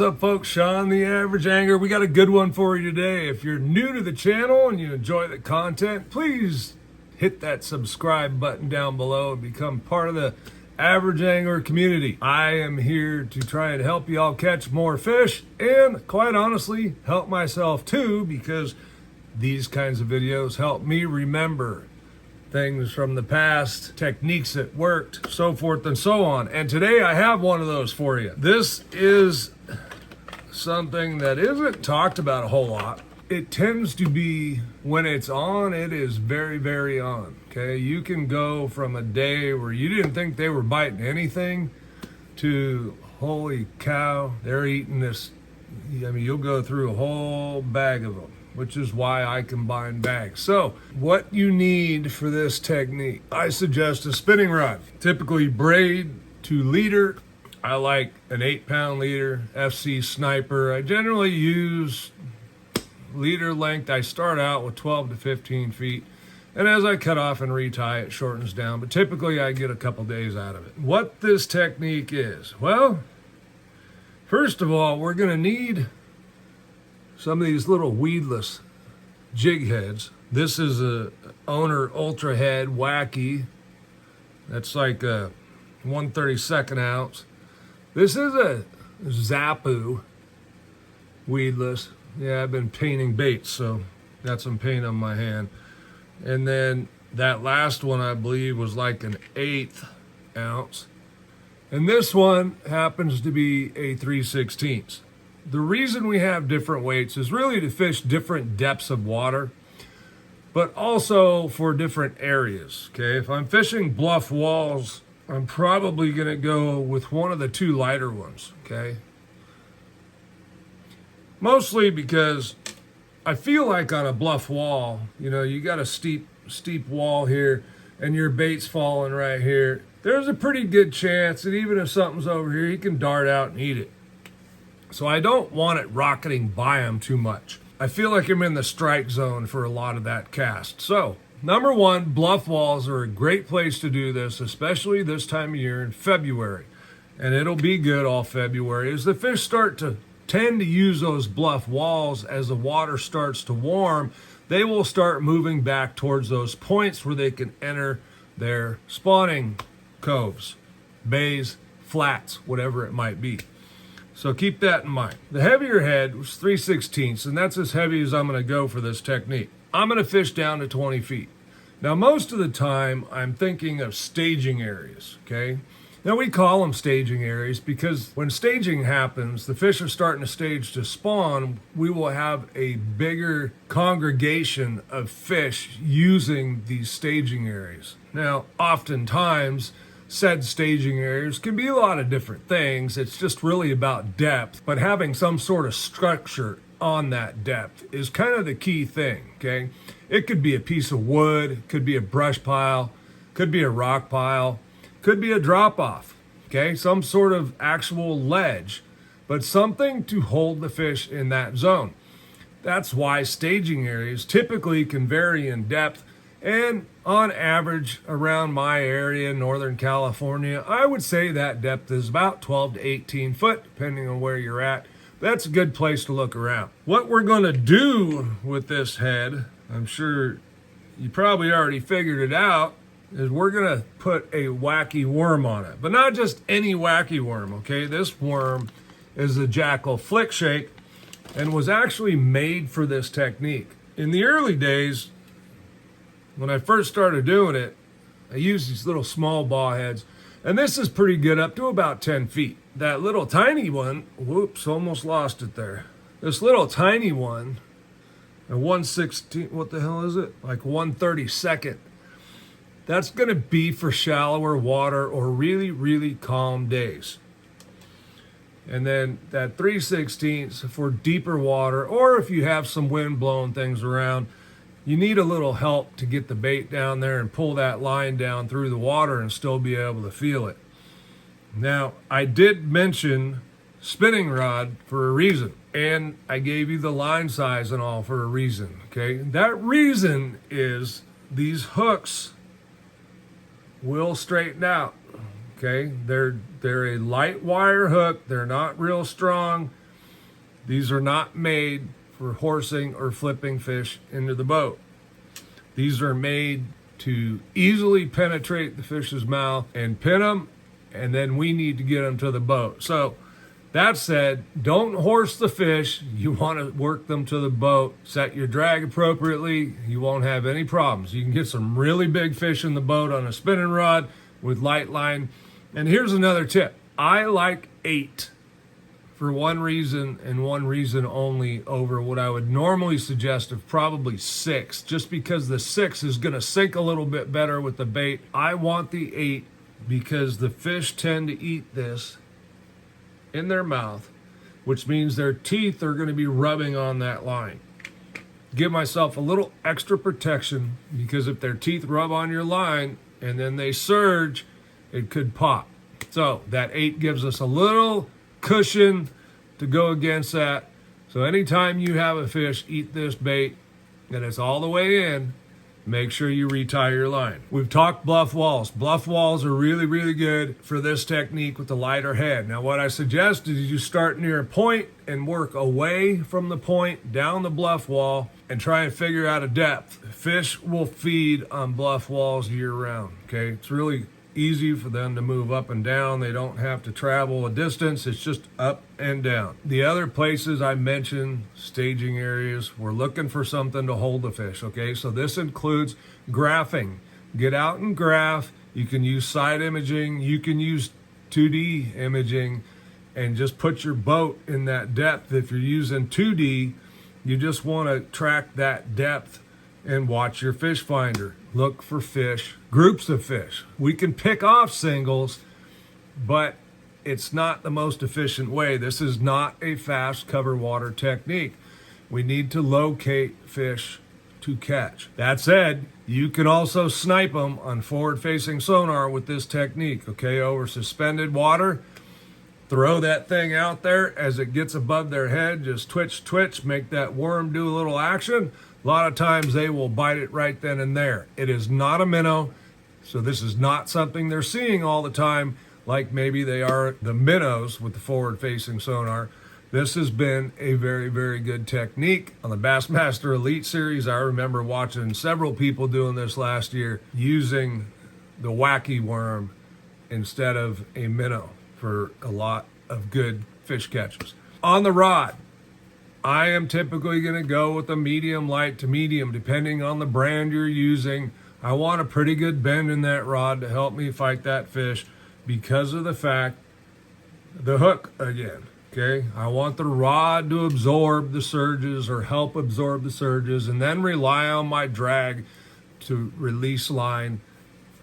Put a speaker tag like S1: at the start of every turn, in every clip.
S1: up, folks? Sean, the Average Angler. We got a good one for you today. If you're new to the channel and you enjoy the content, please hit that subscribe button down below and become part of the Average Angler community. I am here to try and help you all catch more fish and, quite honestly, help myself too, because these kinds of videos help me remember things from the past, techniques that worked, so forth and so on. And today I have one of those for you. This is something that isn't talked about a whole lot. It tends to be, when it's on, it is very, very on. Okay, you can go from a day where you didn't think they were biting anything to, holy cow, they're eating this. I mean, you'll go through a whole bag of them, which is why I combine bags. So what you need for this technique, I suggest a spinning rod, typically braid to leader. I like an 8-pound leader, FC Sniper. I generally use leader length. I start out with 12 to 15 feet. And as I cut off and retie, it shortens down. But typically I get a couple days out of it. What this technique is, well, first of all, we're gonna need some of these little weedless jig heads. This is a Owner Ultra Head Wacky. That's like a 1/32 ounce. This is a Zappu weedless. Yeah, I've been painting baits, so got some paint on my hand. And then that last one, I believe, was like an 1/8 ounce. And this one happens to be a 3/16. The reason we have different weights is really to fish different depths of water, but also for different areas. Okay, if I'm fishing bluff walls, I'm probably gonna go with one of the two lighter ones, okay? Mostly because I feel like on a bluff wall, you know, you got a steep wall here and your bait's falling right here. There's a pretty good chance that even if something's over here, he can dart out and eat it. So I don't want it rocketing by him too much. I feel like I'm in the strike zone for a lot of that cast. So, number one, bluff walls are a great place to do this, especially this time of year in February. And it'll be good all February. As the fish start to tend to use those bluff walls, as the water starts to warm, they will start moving back towards those points where they can enter their spawning coves, bays, flats, whatever it might be. So keep that in mind. The heavier head was 3/16, and that's as heavy as I'm going to go for this technique. I'm going to fish down to 20 feet. Now, most of the time, I'm thinking of staging areas, okay? Now, we call them staging areas because when staging happens, the fish are starting to stage to spawn, we will have a bigger congregation of fish using these staging areas. Now, oftentimes, said staging areas can be a lot of different things. It's just really about depth, but having some sort of structure on that depth is kind of the key thing, okay? It could be a piece of wood, could be a brush pile, could be a rock pile, could be a drop off, okay? Some sort of actual ledge, but something to hold the fish in that zone. That's why staging areas typically can vary in depth. And on average, around my area, Northern California, I would say that depth is about 12 to 18 foot, depending on where you're at. That's a good place to look around. What we're going to do with this head, I'm sure you probably already figured it out, is we're going to put a wacky worm on it. But not just any wacky worm, okay? This worm is the Jackall Flick Shake and was actually made for this technique. In the early days, when I first started doing it, I used these little small ball heads, and this is pretty good up to about 10 feet. That little tiny one, whoops, almost lost it there. This little tiny one, a 1/16, what the hell is it? Like 1/32. That's gonna be for shallower water or really, really calm days. And then that 3/16 for deeper water, or if you have some wind blowing things around, you need a little help to get the bait down there and pull that line down through the water and still be able to feel it. Now, I did mention spinning rod for a reason, and I gave you the line size and all for a reason, okay? That reason is these hooks will straighten out, okay? They're a light wire hook. They're not real strong. These are not made for horsing or flipping fish into the boat. These are made to easily penetrate the fish's mouth and pin them, and then we need to get them to the boat. So that said, don't horse the fish. You want to work them to the boat. Set your drag appropriately. You won't have any problems. You can get some really big fish in the boat on a spinning rod with light line. And here's another tip. I like 8 for one reason and one reason only over what I would normally suggest of probably 6, just because the 6 is going to sink a little bit better with the bait. I want the 8 because the fish tend to eat this in their mouth, which means their teeth are going to be rubbing on that line. Give myself a little extra protection, because if their teeth rub on your line and then they surge, it could pop. So that 8 gives us a little cushion to go against that. So anytime you have a fish eat this bait and it's all the way in, make sure you retie your line. We've talked bluff walls. Bluff walls are really, really good for this technique with the lighter head. Now, what I suggest is you start near a point and work away from the point down the bluff wall and try and figure out a depth. Fish will feed on bluff walls year round, okay? It's really easy for them to move up and down. They don't have to travel a distance. It's just up and down. The other places I mentioned, staging areas, we're looking for something to hold the fish, okay? So this includes graphing. Get out and graph. You can use side imaging. You can use 2D imaging and just put your boat in that depth. If you're using 2D, you just want to track that depth and watch your fish finder. Look for fish, groups of fish. We can pick off singles, but it's not the most efficient way. This is not a fast cover water technique. We need to locate fish to catch. That said, you can also snipe them on forward-facing sonar with this technique, okay? Over suspended water, throw that thing out there. As it gets above their head, just twitch, twitch, make that worm do a little action. A lot of times they will bite it right then and there. It is not a minnow, so this is not something they're seeing all the time, like maybe they are the minnows with the forward-facing sonar. This has been a very, very good technique. On the Bassmaster Elite Series, I remember watching several people doing this last year, using the wacky worm instead of a minnow for a lot of good fish catches. On the rod, I am typically going to go with a medium light to medium, depending on the brand you're using. I want a pretty good bend in that rod to help me fight that fish because of the fact, the hook again, okay? I want the rod to absorb the surges or help absorb the surges, and then rely on my drag to release line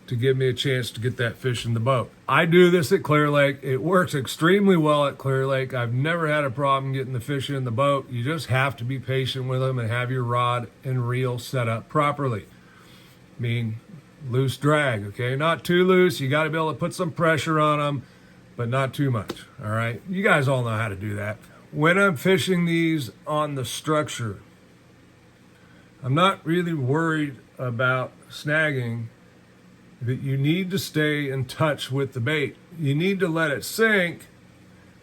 S1: to give me a chance to get that fish in the boat. I do this at Clear Lake. It works extremely well at Clear Lake. I've never had a problem getting the fish in the boat. You just have to be patient with them and have your rod and reel set up properly. I mean, loose drag, okay? Not too loose. You got to be able to put some pressure on them, but not too much, all right? You guys all know how to do that. When I'm fishing these on the structure, I'm not really worried about snagging, that you need to stay in touch with the bait. You need to let it sink,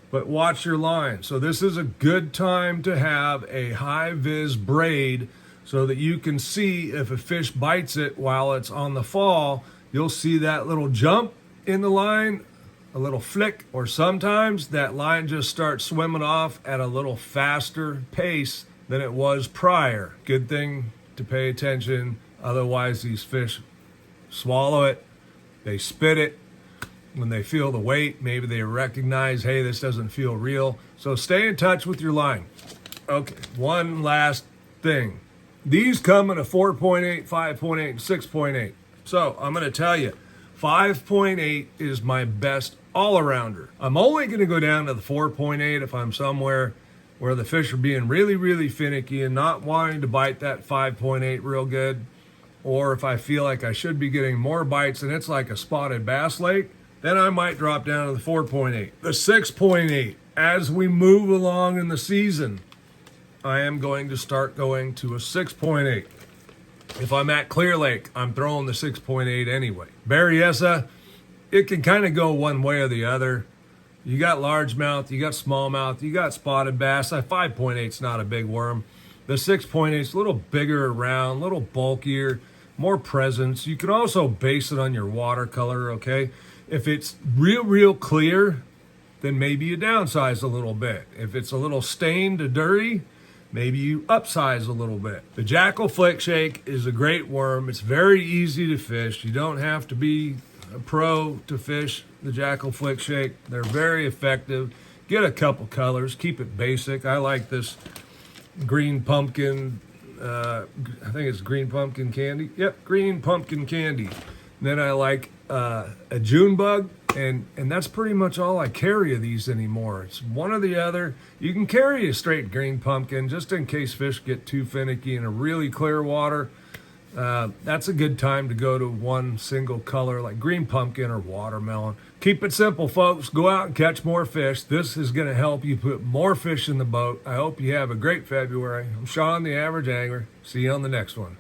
S1: but watch your line. So this is a good time to have a high vis braid so that you can see if a fish bites it while it's on the fall. You'll see that little jump in the line, a little flick, or sometimes that line just starts swimming off at a little faster pace than it was prior. Good thing to pay attention. Otherwise, these fish swallow it, they spit it. When they feel the weight, maybe they recognize, hey, this doesn't feel real. So stay in touch with your line. Okay, one last thing. These come in a 4.8, 5.8, and 6.8. So I'm going to tell you, 5.8 is my best all-arounder. I'm only going to go down to the 4.8 if I'm somewhere where the fish are being really, really finicky and not wanting to bite that 5.8 real good. Or if I feel like I should be getting more bites and it's like a spotted bass lake, then I might drop down to the 4.8. The 6.8, as we move along in the season, I am going to start going to a 6.8. If I'm at Clear Lake, I'm throwing the 6.8 anyway. Berryessa, it can kind of go one way or the other. You got largemouth, you got smallmouth, you got spotted bass. That 5.8 is not a big worm. The 6.8 is a little bigger around, a little bulkier, more presence. You can also base it on your watercolor, okay? If it's real clear, then maybe you downsize a little bit. If it's a little stained or dirty, maybe you upsize a little bit. The Jackall Flick Shake is a great worm. It's very easy to fish. You don't have to be a pro to fish the Jackall Flick Shake. They're very effective. Get a couple colors. Keep it basic. I like this green pumpkin. I think it's green pumpkin candy. Yep, green pumpkin candy. And then I like a June bug. And that's pretty much all I carry of these anymore. It's one or the other. You can carry a straight green pumpkin just in case fish get too finicky in a really clear water. That's a good time to go to one single color like green pumpkin or watermelon. Keep it simple, folks. Go out and catch more fish. This is going to help you put more fish in the boat. I hope you have a great February. I'm Sean, the Average Angler. See you on the next one.